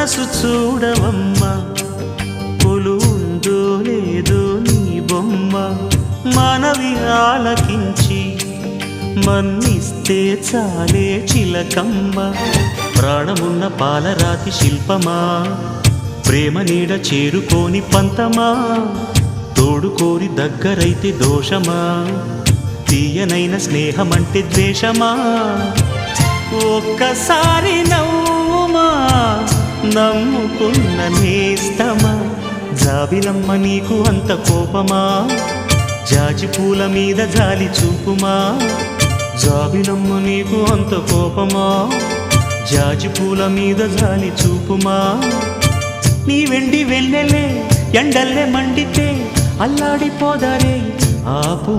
మనసు చూడవమ్మా, కొలువుందో లేదో నీ బొమ్మ. మనవి ఆలకించి మన్నిస్తే చాలే చిలకమ్మ. ప్రాణమున్న పాలరాతి శిల్పమా, ప్రేమ నీడ చేరుకోని పంతమా. తోడుకోరి దగ్గరైతే దోషమా, తీయనైన స్నేహమంటే ద్వేషమా. ఒక్కసారి నవ్వుమా, నమ్ముకున్న నేస్తమా. జాబిలమ్మ నీకు అంత కోపమా, జాజి పూల మీద జాలి చూపుమా. జాబిలమ్మ నీకు అంత కోపమా, జాజి పూల మీద జాలి చూపుమా. నీ వెండి వెన్నెలే ఎండల్లే మండితే అల్లాడిపోదారే ఆపు